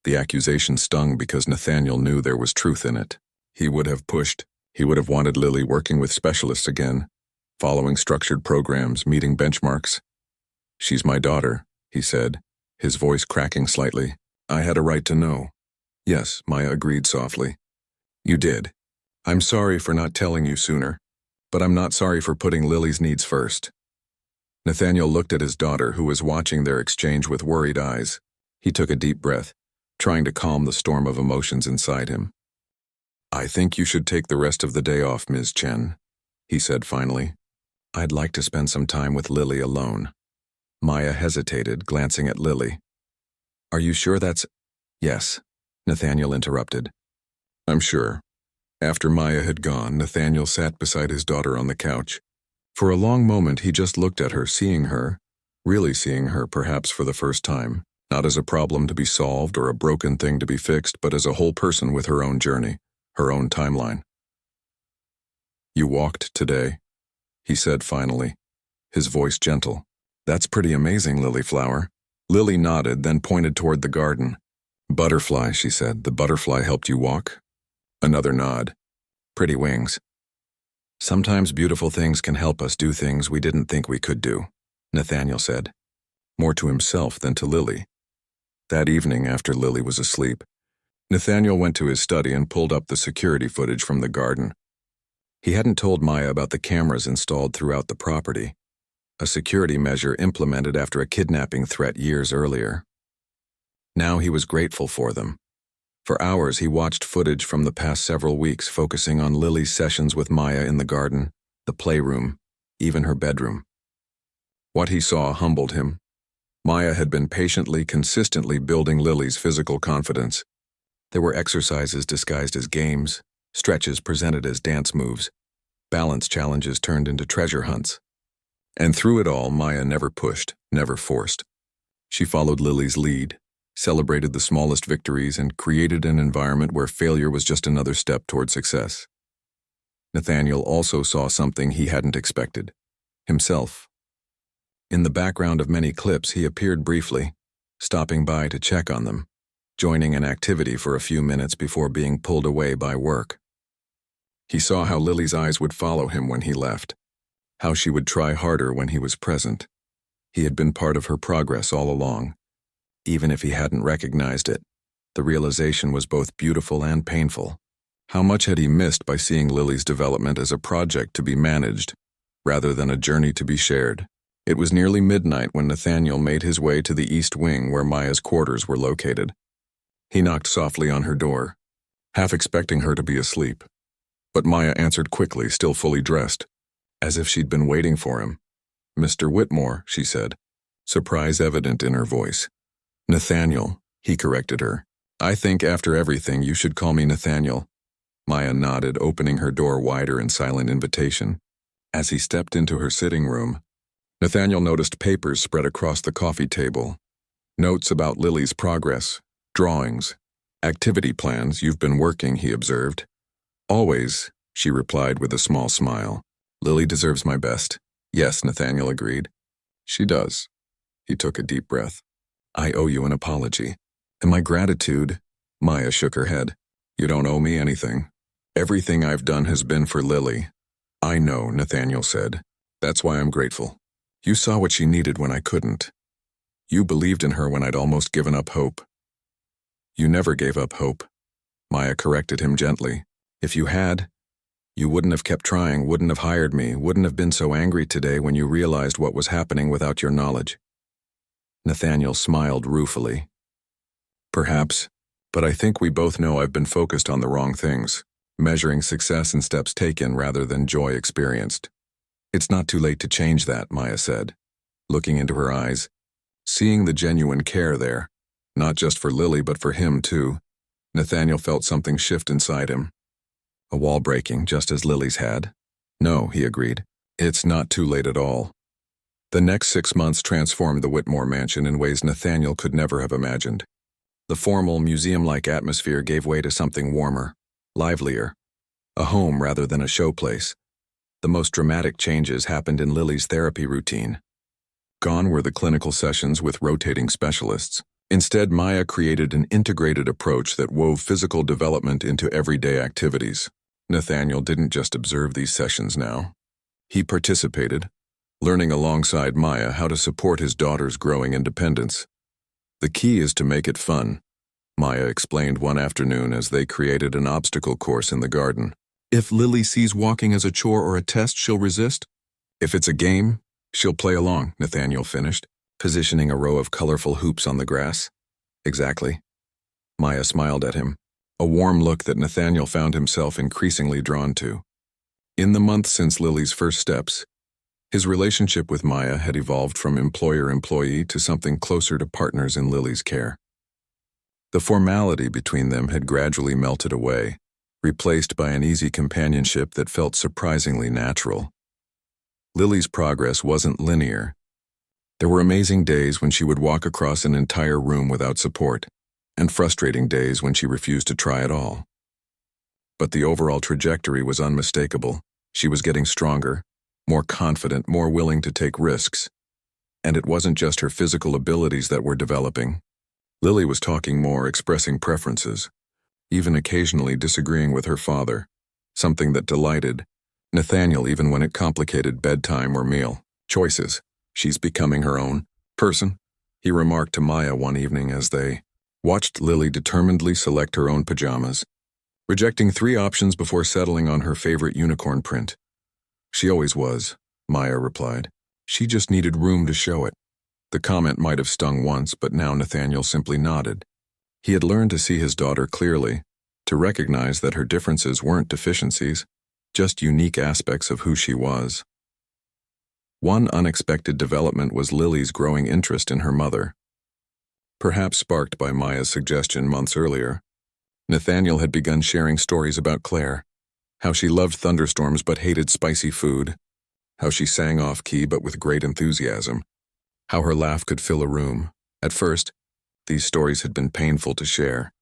The accusation stung because Nathaniel knew there was truth in it. He would have pushed. He would have wanted Lily working with specialists again, following structured programs, meeting benchmarks. "She's my daughter," he said, his voice cracking slightly. "I had a right to know." "Yes," Maya agreed softly. "You did. I'm sorry for not telling you sooner, but I'm not sorry for putting Lily's needs first." Nathaniel looked at his daughter, who was watching their exchange with worried eyes. He took a deep breath, trying to calm the storm of emotions inside him. "I think you should take the rest of the day off, Ms. Chen," he said finally. "I'd like to spend some time with Lily alone." Maya hesitated, glancing at Lily. "Are you sure that's—" "Yes," Nathaniel interrupted. "I'm sure." After Maya had gone, Nathaniel sat beside his daughter on the couch. For a long moment, he just looked at her, seeing her, really seeing her perhaps for the first time. not as a problem to be solved or a broken thing to be fixed, but as a whole person with her own journey, her own timeline. "You walked today," he said finally, his voice gentle. "That's pretty amazing, Lily Flower." Lily nodded, then pointed toward the garden. "Butterfly," she said. "The butterfly helped you walk?" Another nod. "Pretty wings." "Sometimes beautiful things can help us do things we didn't think we could do," Nathaniel said, more to himself than to Lily. That evening, after Lily was asleep, Nathaniel went to his study and pulled up the security footage from the garden. He hadn't told Maya about the cameras installed throughout the property, a security measure implemented after a kidnapping threat years earlier. Now he was grateful for them. For hours he watched footage from the past several weeks, focusing on Lily's sessions with Maya in the garden, the playroom, even her bedroom. What he saw humbled him. Maya had been patiently, consistently building Lily's physical confidence. There were exercises disguised as games, stretches presented as dance moves, balance challenges turned into treasure hunts. And through it all, Maya never pushed, never forced. She followed Lily's lead, celebrated the smallest victories, and created an environment where failure was just another step toward success. Nathaniel also saw something he hadn't expected: himself. In the background of many clips, he appeared briefly, stopping by to check on them, joining an activity for a few minutes before being pulled away by work. He saw how Lily's eyes would follow him when he left, how she would try harder when he was present. He had been part of her progress all along. Even if he hadn't recognized it, the realization was both beautiful and painful. How much had he missed by seeing Lily's development as a project to be managed, rather than a journey to be shared? It was nearly midnight when Nathaniel made his way to the east wing where Maya's quarters were located. He knocked softly on her door, half expecting her to be asleep. But Maya answered quickly, still fully dressed, as if she'd been waiting for him. "Mr. Whitmore," she said, surprise evident in her voice. "Nathaniel," he corrected her. "I think after everything you should call me Nathaniel." Maya nodded, opening her door wider in silent invitation. As he stepped into her sitting room, Nathaniel noticed papers spread across the coffee table. Notes about Lily's progress, drawings, activity plans. "You've been working," he observed. "Always," she replied with a small smile. "Lily deserves my best." "Yes," Nathaniel agreed. "She does." He took a deep breath. "I owe you an apology." "And my gratitude," Maya shook her head. "You don't owe me anything. Everything I've done has been for Lily." "I know," Nathaniel said. "That's why I'm grateful. You saw what she needed when I couldn't. You believed in her when I'd almost given up hope." "You never gave up hope," Maya corrected him gently. "If you had, you wouldn't have kept trying, wouldn't have hired me, wouldn't have been so angry today when you realized what was happening without your knowledge." Nathaniel smiled ruefully. "Perhaps, but I think we both know I've been focused on the wrong things, measuring success in steps taken rather than joy experienced." "It's not too late to change that," Maya said, looking into her eyes, seeing the genuine care there, not just for Lily but for him too. Nathaniel felt something shift inside him. A wall breaking, just as Lily's had. "No," he agreed. "It's not too late at all." The next 6 months transformed the Whitmore mansion in ways Nathaniel could never have imagined. The formal, museum-like atmosphere gave way to something warmer, livelier, a home rather than a showplace. The most dramatic changes happened in Lily's therapy routine. Gone were the clinical sessions with rotating specialists. Instead, Maya created an integrated approach that wove physical development into everyday activities. Nathaniel didn't just observe these sessions now. He participated, learning alongside Maya how to support his daughter's growing independence. "The key is to make it fun," Maya explained one afternoon as they created an obstacle course in the garden. "If Lily sees walking as a chore or a test, she'll resist. If it's a game, she'll play along," Nathaniel finished, positioning a row of colorful hoops on the grass. "Exactly." Maya smiled at him, a warm look that Nathaniel found himself increasingly drawn to. In the months since Lily's first steps, his relationship with Maya had evolved from employer-employee to something closer to partners in Lily's care. The formality between them had gradually melted away, replaced by an easy companionship that felt surprisingly natural. Lily's progress wasn't linear. There were amazing days when she would walk across an entire room without support, and frustrating days when she refused to try at all. But the overall trajectory was unmistakable. She was getting stronger, more confident, more willing to take risks. And it wasn't just her physical abilities that were developing. Lily was talking more, expressing preferences, even occasionally disagreeing with her father, something that delighted Nathaniel even when it complicated bedtime or meal choices. She's becoming her own person, he remarked to Maya one evening as they watched Lily determinedly select her own pajamas, rejecting 3 options before settling on her favorite unicorn print. She always was, Maya replied. She just needed room to show it. The comment might have stung once, but now Nathaniel simply nodded. He had learned to see his daughter clearly, to recognize that her differences weren't deficiencies, just unique aspects of who she was. One unexpected development was Lily's growing interest in her mother. Perhaps sparked by Maya's suggestion months earlier, Nathaniel had begun sharing stories about Claire, how she loved thunderstorms but hated spicy food, how she sang off-key but with great enthusiasm, how her laugh could fill a room. At first, these stories had been painful to share,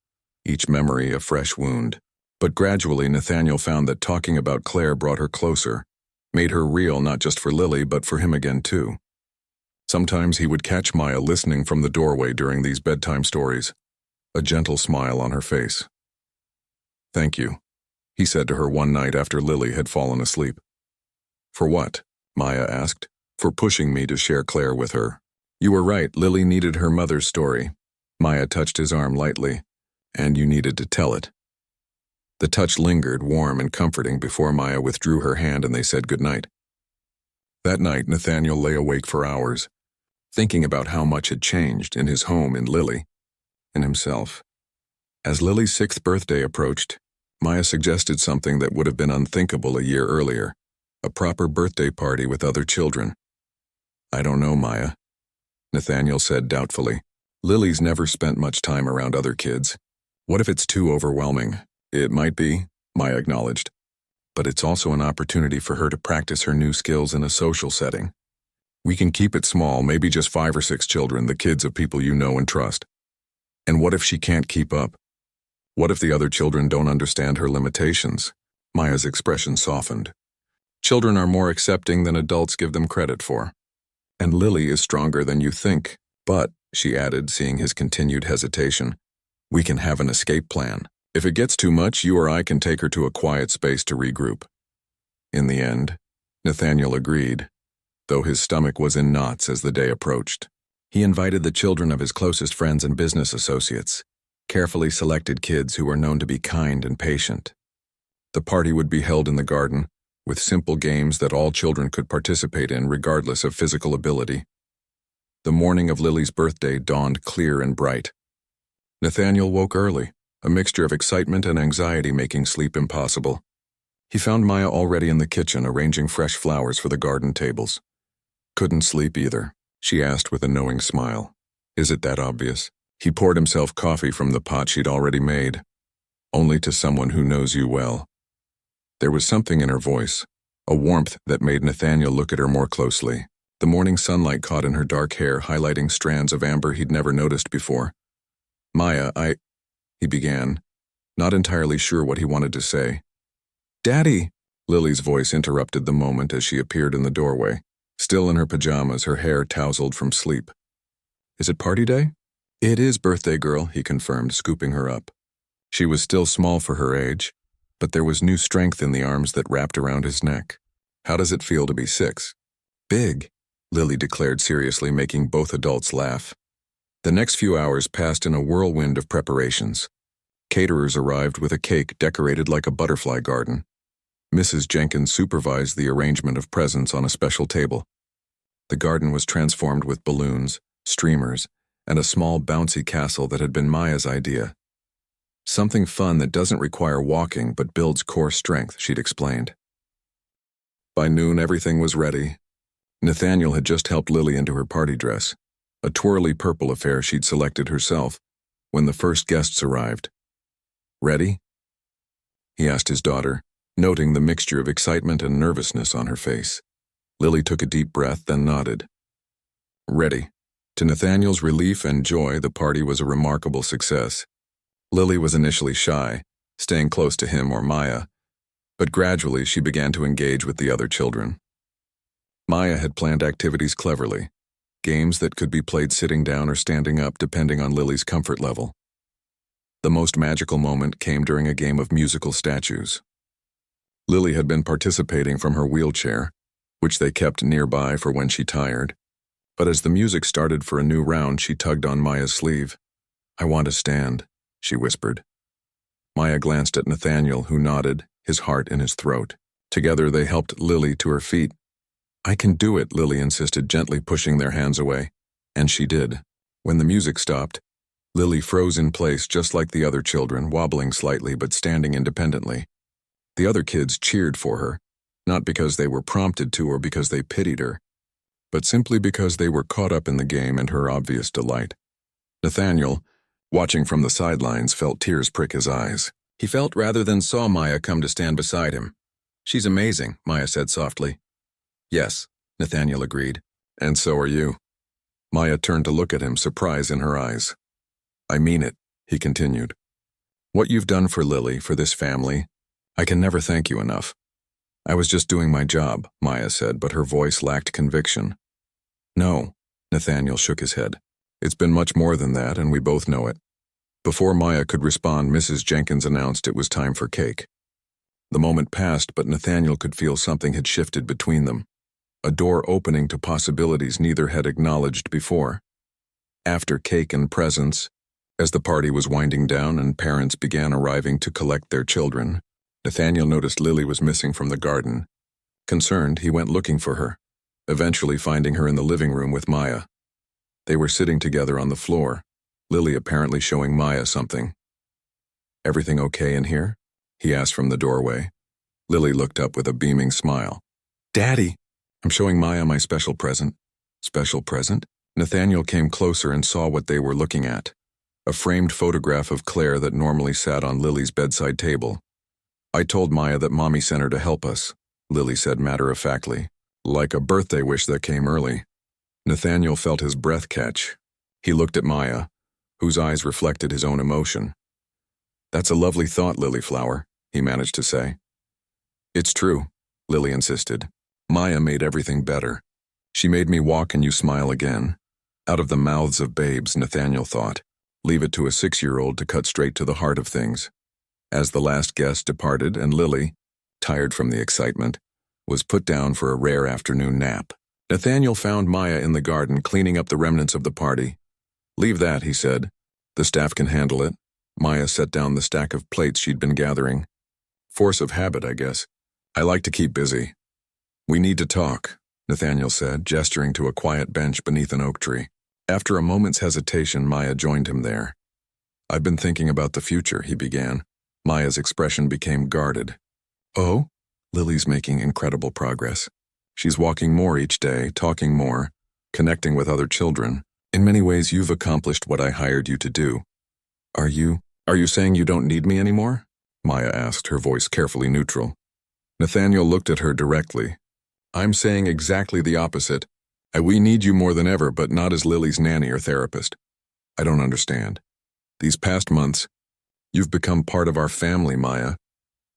each memory a fresh wound. But gradually Nathaniel found that talking about Claire brought her closer, made her real not just for Lily but for him again too. Sometimes he would catch Maya listening from the doorway during these bedtime stories, a gentle smile on her face. "Thank you," he said to her one night after Lily had fallen asleep. "For what?" Maya asked. "For pushing me to share Claire with her." "You were right, Lily needed her mother's story." Maya touched his arm lightly. "And you needed to tell it." The touch lingered, warm and comforting, before Maya withdrew her hand and they said goodnight. That night, Nathaniel lay awake for hours, thinking about how much had changed in his home, in Lily, in himself. As Lily's 6th birthday approached, Maya suggested something that would have been unthinkable a year earlier, a proper birthday party with other children. "I don't know, Maya," Nathaniel said doubtfully. "Lily's never spent much time around other kids. What if it's too overwhelming?" "It might be," Maya acknowledged. "But it's also an opportunity for her to practice her new skills in a social setting. We can keep it small, maybe just 5 or 6 children, the kids of people you know and trust. And what if she can't keep up? What if the other children don't understand her limitations?" Maya's expression softened. "Children are more accepting than adults give them credit for. And Lily is stronger than you think. But," she added, seeing his continued hesitation, "we can have an escape plan. If it gets too much, you or I can take her to a quiet space to regroup." In the end, Nathaniel agreed, though his stomach was in knots as the day approached. He invited the children of his closest friends and business associates, carefully selected kids who were known to be kind and patient. The party would be held in the garden, with simple games that all children could participate in regardless of physical ability. The morning of Lily's birthday dawned clear and bright. Nathaniel woke early, a mixture of excitement and anxiety making sleep impossible. He found Maya already in the kitchen arranging fresh flowers for the garden tables. "Couldn't sleep either?" she asked with a knowing smile. "Is it that obvious?" He poured himself coffee from the pot she'd already made. "Only to someone who knows you well." There was something in her voice, a warmth that made Nathaniel look at her more closely. The morning sunlight caught in her dark hair, highlighting strands of amber he'd never noticed before. "Maya, he began, not entirely sure what he wanted to say. "Daddy!" Lily's voice interrupted the moment as she appeared in the doorway, still in her pajamas, her hair tousled from sleep. "Is it party day?" "It is, birthday girl," he confirmed, scooping her up. She was still small for her age, but there was new strength in the arms that wrapped around his neck. "How does it feel to be 6? "Big," Lily declared seriously, making both adults laugh. The next few hours passed in a whirlwind of preparations. Caterers arrived with a cake decorated like a butterfly garden. Mrs. Jenkins supervised the arrangement of presents on a special table. The garden was transformed with balloons, streamers, and a small bouncy castle that had been Maya's idea. "Something fun that doesn't require walking but builds core strength," she'd explained. By noon, everything was ready. Nathaniel had just helped Lily into her party dress, a twirly purple affair she'd selected herself, when the first guests arrived. "Ready?" he asked his daughter, noting the mixture of excitement and nervousness on her face. Lily took a deep breath, then nodded. Ready. To Nathaniel's relief and joy, the party was a remarkable success. Lily was initially shy, staying close to him or Maya, but gradually she began to engage with the other children. Maya had planned activities cleverly, games that could be played sitting down or standing up depending on Lily's comfort level. The most magical moment came during a game of musical statues. Lily had been participating from her wheelchair, which they kept nearby for when she tired, but as the music started for a new round, she tugged on Maya's sleeve. "I want to stand," she whispered. Maya glanced at Nathaniel, who nodded, his heart in his throat. Together they helped Lily to her feet. "I can do it," Lily insisted, gently pushing their hands away. And she did. When the music stopped, Lily froze in place just like the other children, wobbling slightly but standing independently. The other kids cheered for her, not because they were prompted to or because they pitied her, but simply because they were caught up in the game and her obvious delight. Nathaniel, watching from the sidelines, felt tears prick his eyes. He felt rather than saw Maya come to stand beside him. "She's amazing," Maya said softly. "Yes," Nathaniel agreed. "And so are you." Maya turned to look at him, surprise in her eyes. "I mean it," he continued. "What you've done for Lily, for this family, I can never thank you enough." "I was just doing my job," Maya said, but her voice lacked conviction. "No," Nathaniel shook his head. "It's been much more than that, and we both know it." Before Maya could respond, Mrs. Jenkins announced it was time for cake. The moment passed, but Nathaniel could feel something had shifted between them, a door opening to possibilities neither had acknowledged before. After cake and presents, as the party was winding down and parents began arriving to collect their children, Nathaniel noticed Lily was missing from the garden. Concerned, he went looking for her, eventually finding her in the living room with Maya. They were sitting together on the floor, Lily apparently showing Maya something. "Everything okay in here?" he asked from the doorway. Lily looked up with a beaming smile. "Daddy, I'm showing Maya my special present." "Special present?" Nathaniel came closer and saw what they were looking at, a framed photograph of Claire that normally sat on Lily's bedside table. "I told Maya that Mommy sent her to help us," Lily said matter-of-factly, like a birthday wish that came early. Nathaniel felt his breath catch. He looked at Maya, whose eyes reflected his own emotion. "That's a lovely thought, Lilyflower," he managed to say. "It's true," Lily insisted. "Maya made everything better. She made me walk and you smile again." Out of the mouths of babes, Nathaniel thought. Leave it to a 6-year-old to cut straight to the heart of things. As the last guest departed and Lily, tired from the excitement, was put down for a rare afternoon nap, Nathaniel found Maya in the garden cleaning up the remnants of the party. "Leave that," he said. "The staff can handle it." Maya set down the stack of plates she'd been gathering. "Force of habit, I guess. I like to keep busy." "We need to talk," Nathaniel said, gesturing to a quiet bench beneath an oak tree. After a moment's hesitation, Maya joined him there. "I've been thinking about the future," he began. Maya's expression became guarded. "Oh?" Lily's making incredible progress. She's walking more each day, talking more, connecting with other children. In many ways, you've accomplished what I hired you to do. Are you saying you don't need me anymore?" Maya asked, her voice carefully neutral. Nathaniel looked at her directly. "I'm saying exactly the opposite. We need you more than ever, but not as Lily's nanny or therapist." "I don't understand." "These past months, you've become part of our family, Maya.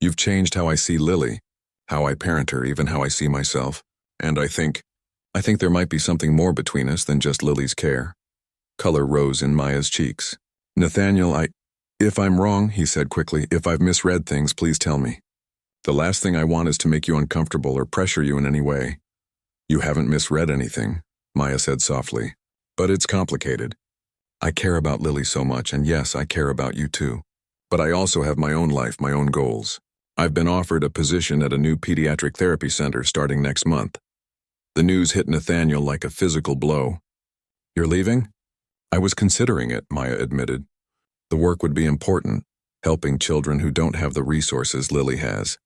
You've changed how I see Lily, how I parent her, even how I see myself. And I think there might be something more between us than just Lily's care." Color rose in Maya's cheeks. "Nathaniel, if I'm wrong," he said quickly, "if I've misread things, please tell me. The last thing I want is to make you uncomfortable or pressure you in any way." "You haven't misread anything," Maya said softly. "But it's complicated. I care about Lily so much, and yes, I care about you too. But I also have my own life, my own goals. I've been offered a position at a new pediatric therapy center starting next month." The news hit Nathaniel like a physical blow. "You're leaving?" "I was considering it," Maya admitted. "The work would be important, helping children who don't have the resources Lily has.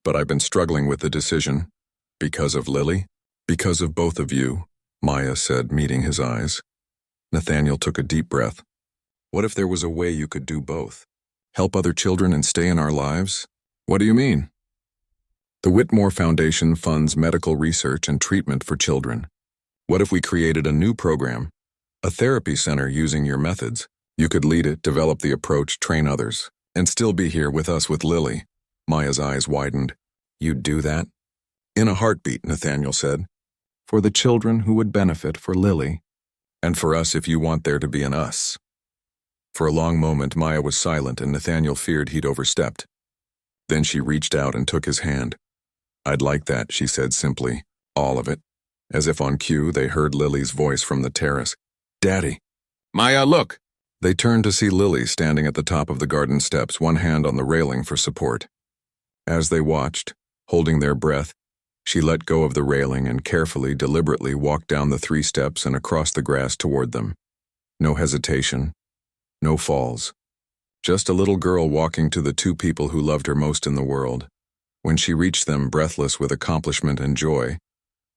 But I've been struggling with the decision." "Because of Lily?" "Because of both of you," Maya said, meeting his eyes. Nathaniel took a deep breath. "What if there was a way you could do both? Help other children and stay in our lives?" "What do you mean?" "The Whitmore Foundation funds medical research and treatment for children. What if we created a new program? A therapy center using your methods. You could lead it, develop the approach, train others, and still be here with us with Lily. Maya's eyes widened. You'd do that? In a heartbeat, Nathaniel said. For the children who would benefit, for Lily. And for us if you want there to be an us. For a long moment, Maya was silent and Nathaniel feared he'd overstepped. Then she reached out and took his hand. I'd like that, she said simply. All of it. As if on cue, they heard Lily's voice from the terrace. Daddy. Maya, look! They turned to see Lily standing at the top of the garden steps, one hand on the railing for support. As they watched, holding their breath, she let go of the railing and carefully, deliberately walked down the 3 steps and across the grass toward them. No hesitation. No falls. Just a little girl walking to the 2 people who loved her most in the world. When she reached them, breathless with accomplishment and joy,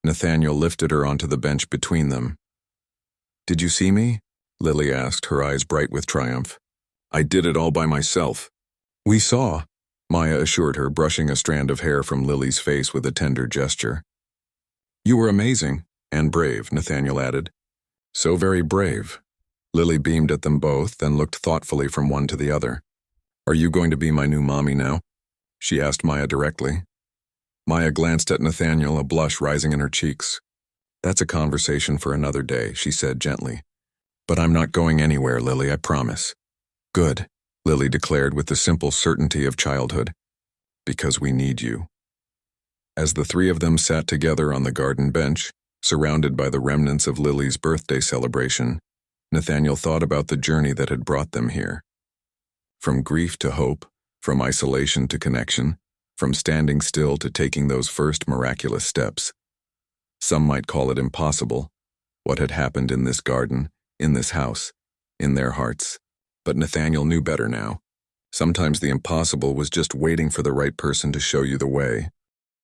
Nathaniel lifted her onto the bench between them. Did you see me? Lily asked, her eyes bright with triumph. I did it all by myself. We saw, Maya assured her, brushing a strand of hair from Lily's face with a tender gesture. You were amazing, and brave, Nathaniel added. So very brave. Lily beamed at them both, then looked thoughtfully from one to the other. Are you going to be my new mommy now? She asked Maya directly. Maya glanced at Nathaniel, a blush rising in her cheeks. That's a conversation for another day, she said gently. But I'm not going anywhere, Lily, I promise. Good, Lily declared with the simple certainty of childhood. Because we need you. As the 3 of them sat together on the garden bench, surrounded by the remnants of Lily's birthday celebration, Nathaniel thought about the journey that had brought them here. From grief to hope, from isolation to connection, from standing still to taking those first miraculous steps. Some might call it impossible, what had happened in this garden, in this house, in their hearts. But Nathaniel knew better now. Sometimes the impossible was just waiting for the right person to show you the way.